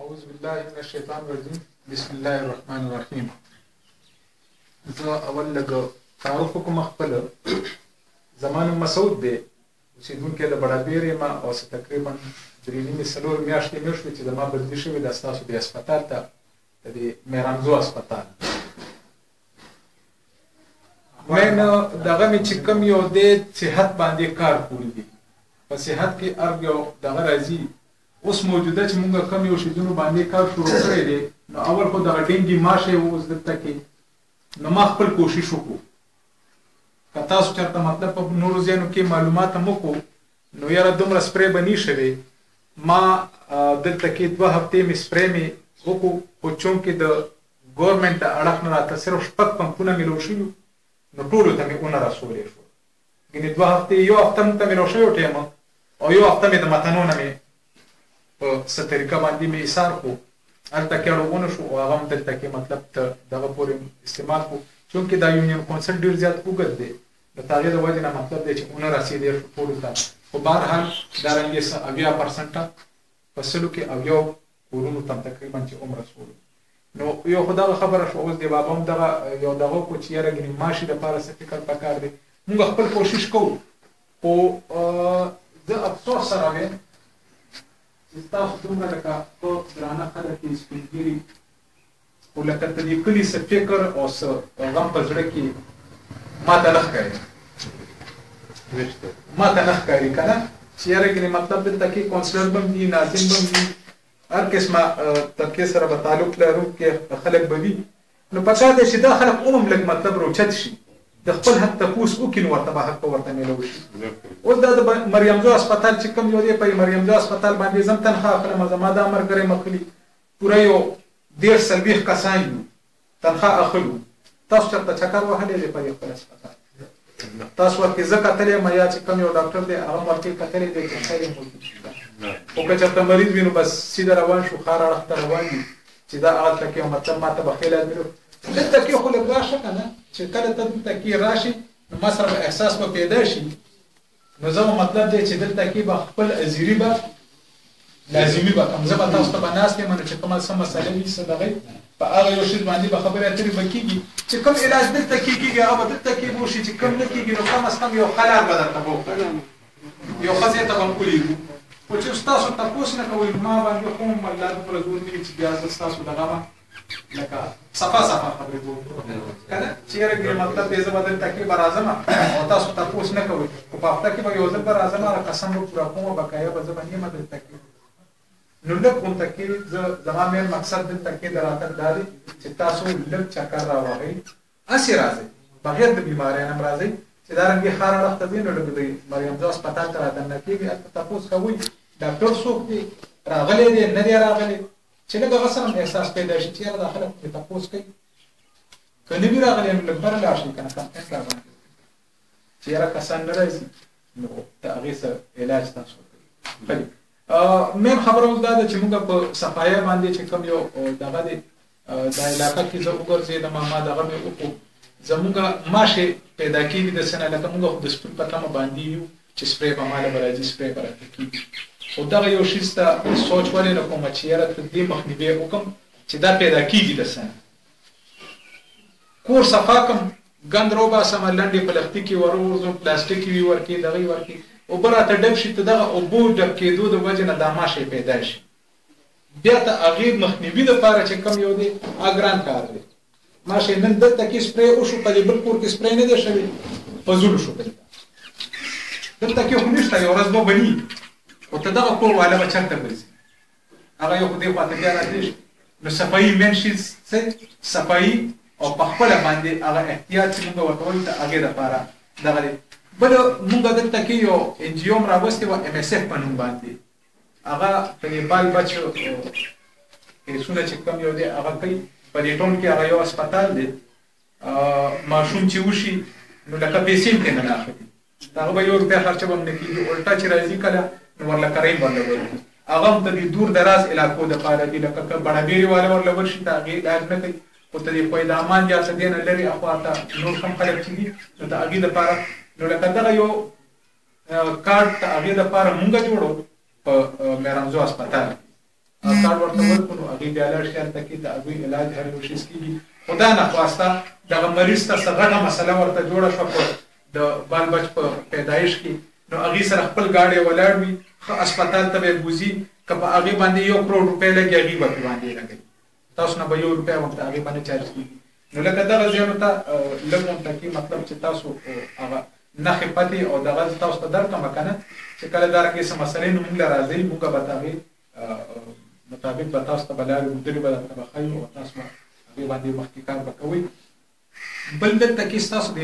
أعوذ بالله من الشيطان الرجيم بسم الله الرحمن الرحيم. زه اول لږ تعارف کوم خپل. زمان مسعود دی، اوسېدونکی د بډابیر یم او تقریبا 3.5 میاشتې مې وشوې چې زما بدلي شوې ده ستاسو دې هسپتال ته، د دې میرانزو هسپتال. مین دغه مې چې کوم یو دی صحت باندې کار کړی دی، په صحت کې هر یو دغه راځي. اوس موجوده چې مونږ کوم یو شیدونو باندې کار شروع کړی دی، نو اول خو دغه ډینګي ماشه و اوس دلته کې، نو ما خپل کوشش وکړو. که تاسو چېرته مطلب په نورو ځایونو کې معلومات هم وکړو، نو یاره دومره سپری به نه شوې. ما دلته کې 2 هفتې مې سپری مې وکړو، خو چونکې د ګورمنټ د اړخ نه راته صرف 6 پمپونه میلو شوي، نو ټولو ته مې ونه رسولی شو. ګینې 2 هفتې، یو هفته مونږ ته میلو شوی ټایم، او یو هفته مې د متنو نه مې په څه طریقه باندې مې ایثار کړو، هلته کې اړوونه شو، او هغه هم دلته کې مطلب ته دغه پورې استعمال کړو. چونکې دا یونین کونسل ډېر زیات اوږد دی، د هغې د وجې نه مطلب دی چې ونه رسېدی شو ټولو ته. خو بهرحال دارنګې 80% په سلو کې 80 کورونو ته تقریبا چې رسولو. نو یو خو دغه خبره شو. اوس دی بابا هم دغه یو دغه کو چې یاره ګینې ماشي دپاره څه فکر پکار دی. مونږ خپل کوشش کوو، خو زه افسوس سره ویم چې ستاسو دومره لکه په درانه خلک کې سپین ږیري، خو لکه ته دې کلي څه فکر او څه غم په زړه کې ماته نه ښکاري، ماته نه ښکاري که نه، چې یاره ګینې مطلب دلته کې کونسلر به هم وي، ناظم به هم وي، هر قسمه طبقې سره به تعلق لرونکي خلک به وي. نو پکار دی چې دا خلک هم لږ مطلب روچت شي، د خپل حق تپوس وکړي، نو ورته به حق په ورته میلو شي. اوس دا د مریمزو هسپتال چې کوم یو دی، په مریمزو هسپتال باندې زه هم تنخوا اخلم، زما دا ملګری مخلي پوره یو 140 کسان یو تنخوا اخلو. تاسو چېرته چکر وهلی دی په دې خپل هسپتال؟ تاسو ورکې زه کتلی یم، یا چې کوم یو ډاکټر دی هغه هم ورکې کتلی دی چې خیر یې موجود شي. خو که چېرته مریض وي نو بس سیده روان شو، ښار اړخ ته روان دي چې دا هغلته کې مطلب ما ته به ښه علاج ملو. دلته کې خو لږ راشه که نه، چې کله ته دلته کې راشي نو ما سره به احساس به پیدا شي. نو زه مطلب دی چې دلته کې به خپل ازیري به لازمي به کړم. زه به تاسو ته به ناست یم، نو چې کومه څه مسله وي څه دغه په هغه یو شي باندې به خبرې اترې به کېږي، چې کوم علاج دلته کېږي هغه به دلته کې به وشي، چې کوم نه کېږي نو کم از کم یو خلال به درته به وکړو، یو ښځې ته به هم ولیږو. خو چې ستاسو تپوس نه کوئ، ما باندې خو هم الله دومره زور نه وي چې بیا زه ستاسو دغه به لکه صفا خبرې به وکړو که نه، چې یاره ګینې مطلب دی زه به دلته کې به راځم او تاسو تپوس نه کوئ، خو په هفته کې به یو ځل به راځم، هغه قسم به پوره کوم، بقایا به زه به نه یم دلته کې. نو لږ غونته کې زما مین مقصد دلته کې د راتګ دا دی چې تاسو لږ چکر راوهئ، هسې راځئ، بغیر د بیماریان هم راځئ، چې دارنګې ښار اړخ ته ځئ نو لږ د مریمزو هسپتال ته رادننه کېږي، هلته تپوس کوئ ډاکټر څوک دی، راغلی دی نه دی راغلی، چې لږ هغه سره هم احساس پیدا شي چې یاره دا خلک پرې تپوس کوي. که نه وي راغلی نو لږ بره لاړ شئ که نه، کمپلینټ راباندې چې یاره کسان نه راځي نو د هغې سره علاج تاسو کوئ. مین خبره اوس دا ده چې مونږ په صفایه باندې چې کوم یو دغه دی دا علاقه کې زه وګرځېدم، ما دغه مې وکړو، زمونږ ماشې پیدا کېږي د څه نه، لکه مونږ خو د سپین په تمه باندې یو چې سپری به ماله به راځي، سپری به راته کېږي. خو دغه یو شیز ته سوچ ولې نه کومه چې یاره تر دې مخنیوی وکړم چې دا پیدا کېږي د څه نه. کور صفا کړم، ګند راوباسم، لنډې په لښتي کې وروغورځم، پلاستیک وي ورکې دغه یې ورکې، اوبه راته ډک شي، ته دغه اوبو ډک کېدو د وجې نه دا ماشی پیدا شي. بیا ته هغې مخنیوي دپاره چې کوم یو دی هغه ګران کار دی. ماشی نن دلته کې سپری وشو، په دې بل کور کې سپری نه دی شوی، فضول شو دلته کې خو نشته، یو ورځ به بني، خو ته دغه کور والا به چېرته ګرځي، هغه یو خو دې خوا ته بیا راتلی شي. نو صفایي مین شي څه صفایي او په خپله باندې هغه احتیاط چې مونږ ورته وایو د هغې دپاره دغه دی. بل مونږ دلته کې یو NGO هم راوستې وه MSF په نوم باندې، هغه په نیپال بچو کیسونه چې کوم یو دی هغه کوي. په دې ټول کې هغه یو هسپتال دی، ماشوم چې وشي نو لکه پیسې هم ترې نه اخلي، هغه به 1 روپۍ خرچه به هم نه کېږي، الټا چې راځي کله نو ورله کرۍ ورله ورکړي. هغه هم د دې دور دراز علاقو دپاره دي، لکه که بڼهبېرې والا ورله ورشي ته هغې علاج نه کوي، خو ته دې فیضامان یا څه دې نه لرې اخوا ته نور کم خلک چې دي نو د هغې دپاره نو لکه دغه یو کارډ د هغې دپاره مونږ جوړو په میرانزو هسپتال. کارډ ورته ورکړو هغوی بیا لاړ شي هلته کې د هغوی علاج هر یو شیز کېږي خو دا ناخواسته دغه مریض ته څه غټه مسله ورته جوړه شوه په د بال بچ په پیدایش کې نو هغې سره خپل ګاډی ولاړ وي ښه اسپتال ته به یې بوځي که په هغې باندې 1 کروڑ روپۍ لګي هغې به پرې باندې لګوي تاسو نه به 1 روپۍ هم په هغې باندې چارج کېږي نو لکه دغه ځایونو ته لږ منطقي مطلب چې تاسو هغه نښې پتې او دغه تاسو ته درکړم که نه چې کله دارنګې څه مسلې نو موږ له راځئ موږ به د هغې مطابق به تاسو ته به لارې موندلې به درته به ښیو او تاسو به هغې باندې مخکې کار به کوئ بل دلته کې ستاسو د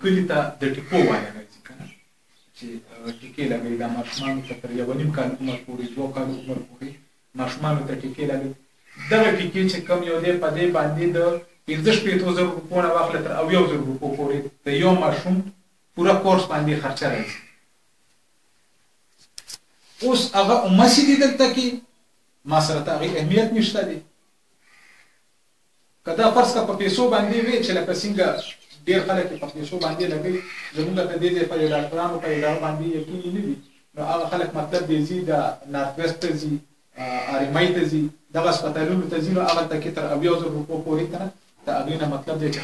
کلي ته د ټیکو والی راځي که نه چې ټیکې لګوي دا ماشومانو ته تر 1.5 کال عمر پورې 2 کال عمر پورې ماشومانو ته ټیکې لګوي دغه ټیکې چې کوم یو دی په دې باندې د 15,000 روپو نه واخله تر 80,000 روپو پورې د یو ماشوم پوره کورس باندې خرچه راځي اوس هغه امسي دي دلته کې ما سره ته هغې اهمیت نشته دی که دا فرض که په پیسو باندې وي چې لکه څنګه ډېر خلک یې په پیسو باندې لګوي زمونږ ته دې ځای په ډاکټرانو په ادارو باندې یقین نه وي نو هغه خلک مطلب دی ځي د نارت ویسټ ته ځي آرمۍ ته ځي دغه هسپتالونو ته ځي نو هغه ته کې تر 80,000 روپو پورې که نه د هغې نه مطلب دی چې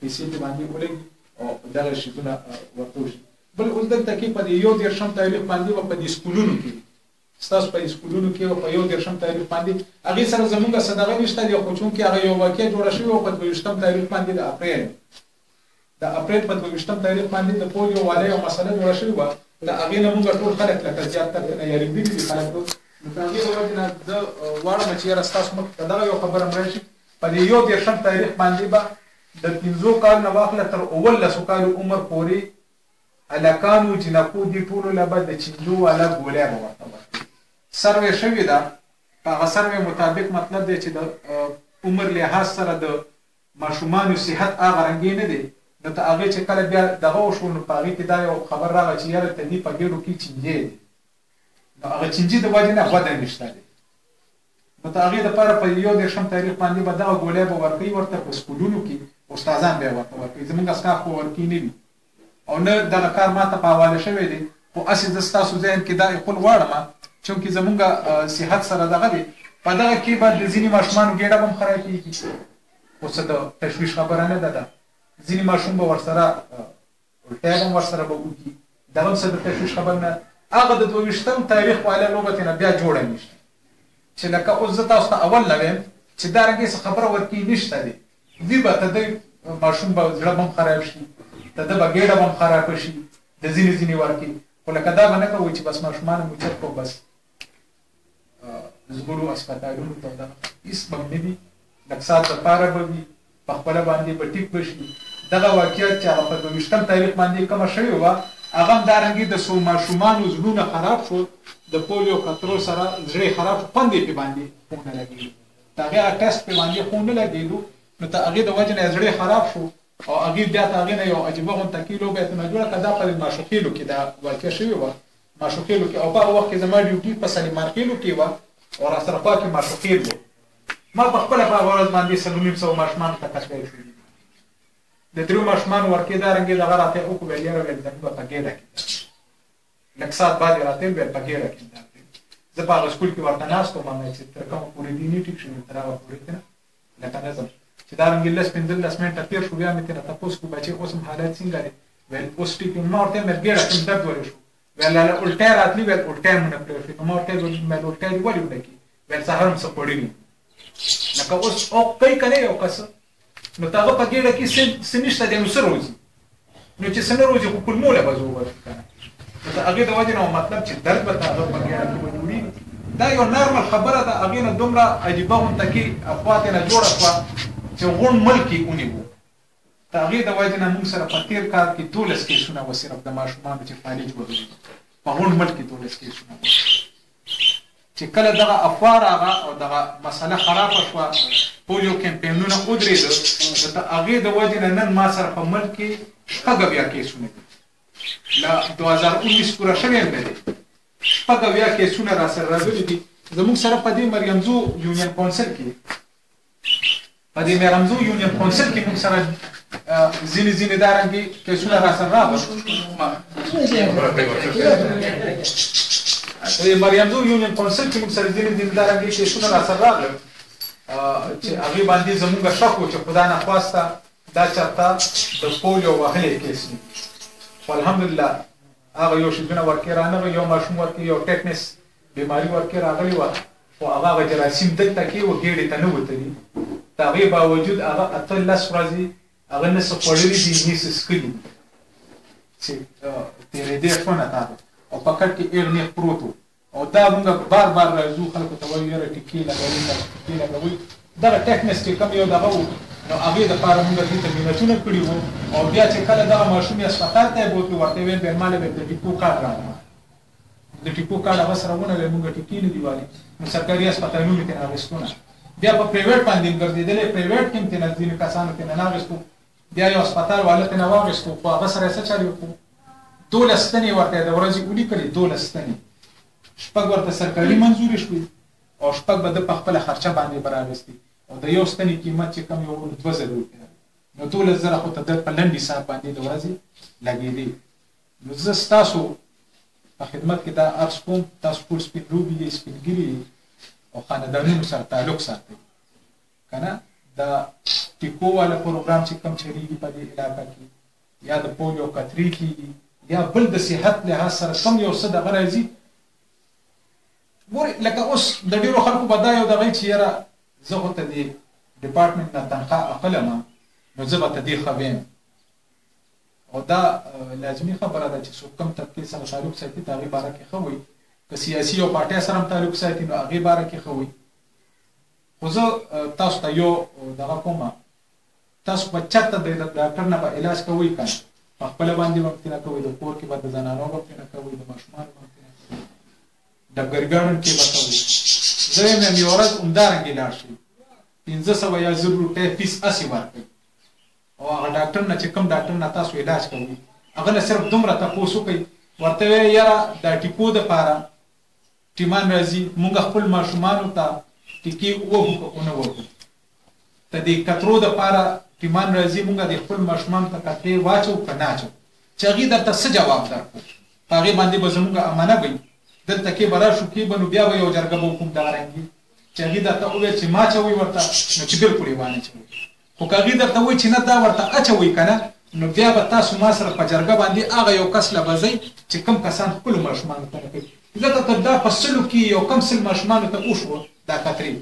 پیسې دې باندې ولګي او دغه شیزونه ورته وشي بل اوس دلته کې په 1 تاریخ باندې به په دې سکولونو کې ستاسو په سکولونو کې په 1 تاریخ باندې هغې سره زمونږ صدقه نشته دی خو چونکې هغه یو واقعه جوړه شوې وه په 22 تاریخ باندې د اپریل په 22 تاریخ باندې د پولیو والۍ یو مسله جوړه شوې وه د هغې نه مونږ ټول خلک لکه زیاتره نه یارېدلي دي خلک نو د هغې د وجې نه زه غواړم چې یاره ستاسو مخې ته دغه یو خبره م راشي په دې 1 تاریخ باندې به د 15 کال نه واخله تر 19 کالو عمر پورې هلکانو جنکو دي ټولو له به د چینجو والا ګولۍ به ورته ورکړي سروې شوې ده په هغه سروې مطابق مطلب دی چې د عمر لحاظ سره د ماشومانو صحت هغه رنګې نه دی نو ته هغې چې کله بیا دغه وشو نو په هغې کې دا یو خبر راغی چې یاره ته دې په ګېډو کې چینجې دي نو هغه چینجي د وجې نه غوده نشته دی نو ته هغې دپاره په 1 تاریخ باندې به دغه ګولۍ به ورکوي ورته په سکولونو کې استادان به یې ورته ورکوي زموږ اسکاف خو ورکوي نه وي او نه دغه کار ما ته په حواله شوی دی خو هسې زه ستاسو ذهن کې دا ایښول غواړم چونکې زمونږ صحت سره دغه دی په دغه کې به د ځینې ماشومانو ګېډه به هم خرابېږي خو څه د تشویش خبره نه ده ځینې ماشوم به ورسره الټی به هم ورسره به وکړي دغه هم څه د تشویش خبره نه هغه د 22 تاریخ والا لوبه ترې نه بیا جوړه نشته چې لکه اوس زه تاسو ته اول نه ویم چې دا رنګې څه خبره ورکوي نشته دی دوی به ته د ماشوم به زړه به هم خراب شي د ده به ګېډه به هم خرابه شي د ځینې ورکوي خو لکه دا به نه کوو چې بس ماشومان موچت کړو بس زغړو هسپتالونو ته دغه هېڅ به نه وي لږ ساعت دپاره به وي په خپله باندې به ټیک به شي دغه واقعیت چې هغه په 22 تاریخ باندې کومه شوې وه هغه هم دارنګې د څو ماشومانو زړونه خراب شو د پولیو خطرو سره زړه خراب شو خوند یې پې باندې خون نه لګېدو د هغې هغه ټسټ پې باندې خون نه لګېدو نو د هغې د وجې نه یې زړه خراب شو او هغې بیا ته هغې نه یو عجیبه غونته کې لوبه یې نه جوړه کړه دا په ماشوخېلو کې دا واقع شوې وه ماشوخېلو کې او په هغه وخت کې زما ډیوټي په سلیمانخېلو کې وه او را سره خوا کې ماشوخېل و ما په خپله په هغه ورځ باندې 300 ماشومانو ته کشکۍ شوي د 3 ماشومانو ورکې دا رنګې دغه راته یې وکړو ویل یاره ویل زموږ به په ګېډه کې لږ ساعت بعد یې راته ویل په ګېډه کې زه په هغه سکول کې ورته ناست وم چې تر کومه پورې دي نه ټیک شو تر هغه پورې که نه لکه نظم چې دا رنګې 10-15 منټه تېر شو بیا مې ترې تپوس کړو بچې اوس هم حالت څنګه دی ویل اوس ټیک ما ورته ویل ګېډه کې درد ولې شو ویل لاله الټی راتلي ویل الټی مو نه پرېښودې نو ما ورته ویل الټی دې ولې ونه کړي ویل سهار هم څه خوړلي لکه اوس کوي که نه یو کس نو ته هغه په ګېډه کې څه نشته دی نو څه روزي نو چې څه نه روزي خو کولمو له به زه ووځو که نه نو د هغې د وجې نه مطلب چې درد به ته هغه په ګېډه کې به جوړېږي دا یو نارمل خبره ده هغې نه دومره عجیبه غونته کې افوا ترې نه جوړه شوه چې غونډ ملک یې ونیو د هغې د وجې نه موږ سره په تېر کال کې 12 کیسونه وه صرف د ماشومانو چې فالج وغږي په غونډ ملک کې 12 کیسونه وه چې کله دغه افوا راغه او دغه مسله خرابه شوه پولیو کمپینونه ودرېده د هغې د وجې نه نن ما سره په ملک کې 6 کیسونه دي له 2019 پوره شوی هم نه دی 6 کیسونه را سره راغلي دي زموږ سره په دې مریم-زو یونین کونسل کې موږ سره ځینې دارنګې کیسونه را سره راغلل مریم زو یونین کونسل کې موږ سره ځینې دیندارانګې کیسونه راسره راغلل چې هغې باندې زموږ شک و چې خدا نخواسته دا چېرته د پولیو وهلی کیس وي خو الحمدلله هغه یو شیدونه ورکې رانغی یو ماشوم ورکې یو ټیټنس بیماري ورکې راغلې وه خو هغه جراثیم دلته کې و ګېډې ته نه وتلي د هغې باوجود هغه 18 ورځې هغه نه څه خوړلي دي نه څه څښلي چې تېرېدې شونه تا او په کټ کې ایغ نیغ پروت و او دا مونږ بار بار راځو خلکو ته وایو یاره ټیکې لګوئ ټیکې لګوئ دغه ټیټنس چې کوم یو دغه و نو هغې دپاره مونږ دې ته محنتونه کړي وو او بیا چې کله دغه ماشوم یې هسپتال ته یې بوتلو ورته یې ویل بېرماله به د ټیکو کارډ راوړه د ټیکو کارډ هغه سره ونغی مونږ ټیکې نه دي والي نو سرکاري هسپتالونو کې نه اخېستونه بیا په پرایویټ باندې هم ګرځېدلی پرایویټ کې هم ترېنه ځینې کسانو ترېنه نه اخېستو بیا یو هسپتال والا ترېنه واخېستو خو هغه سره یې څه چارې وکړو 12 ستنې ورته د ورځې ولیکلې 12 ستنې شپږ ورته سرکاري منظورې شوې او شپږ به د په خپله خرچه باندې به راغېستې او د یو ستنې قیمت چې کوم یو 2000 روپۍ نو 12000 خو ته د په لنډ حساب باندې د ورځې لګېدې نو زه ستاسو په خدمت کې دا عرض کوم تاسو ټول سپین روبي یې سپین ګیري او خاندانونو سره تعلق ساتئ که نه د ټیکو والا پروګرام چې کوم چلېږي په دې علاقه کې یا د پولیو قطرې کېږي یا بل د صحت لحاظ سره کوم یو څه دغه راځي ګورې لکه اوس د ډېرو خلکو به دا یو دغه چې یاره زه خو ته دې ډپارټمنټ نه تنخوا اخلم نو زه به ته دې ښه ویم او دا لازمي خبره ده چې څوک کوم طبقې سره تعلق ساتي د هغې باره کې ښه وایي که سیاسي یو پارټۍ سره هم تعلق ساتي نو هغې باره کې ښه وایي خو زه تاسو ته یو دغه کومه تاسو به چېرته د ډاکټر نه به علاج کوئ که نه په خپله باندې به امتناع کوئ د کور کې به د زنانو به امتناع کوئ د ماشومانو به امتناع کوئ ډګرګاډن کې به کوئ زه یم یوه ورځ همدارنګې لاړ شئ 500 یا 1000 روپۍ فیس هسې ورکوئ او هغه ډاکټر نه چې کوم ډاکټر نه تاسو علاج کوئ هغه نه صرف دومره تپوس وکئ ورته وایئ یاره دا ټیکو دپاره ټیمان راځي مونږ خپل ماشومانو ته ټیکې ووهو که ونه ووهو ته دې کترو دپاره ټیمان راځي مونږ د خپل ماشومانو ته کترې واچو که نه اچو چې هغې درته څه جواب درکړو په هغې باندې به زمونږ امانه وي دلته کې به راشو کې به نو بیا به یو جرګه به وکړو دغه رنګې چې هغې درته وویل چې ما اچوئ ورته نو چې بلکل یې وانه اچوئ خو که هغې درته وایي چې نه دا ورته اچوئ که نه نو بیا به تاسو ما سره په جرګه باندې هغه یو کس له به ځئ چې کوم کسان خپلو ماشومانو ته نه کوي ځکه که دا په سلو کې یو کم سل ماشومانو ته وشوه دا کترې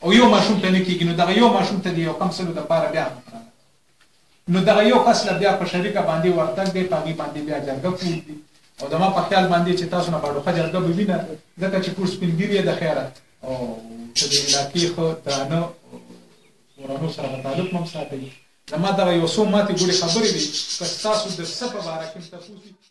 او یو ماشوم ته نه کېږي نو دغه یو ماشوم ته د یو کم سلو دپاره بیا خطره ده نو دغه یو کس له بیا په شریکه باندې ورتګ دی په هغې باندې بیا جرګه کول دي او زما په خیال باندې چې تاسو نه باډوخه جرګه به وي نه ځکه چې ټول سپین ګیر یې د خیره او چې د علاقې ښه درانه ورانو سره به تعلق هم ساتئ زما دغه یو څو ماتې ګوړې خبرې دي که ستاسو د څه په باره کې هم تپوس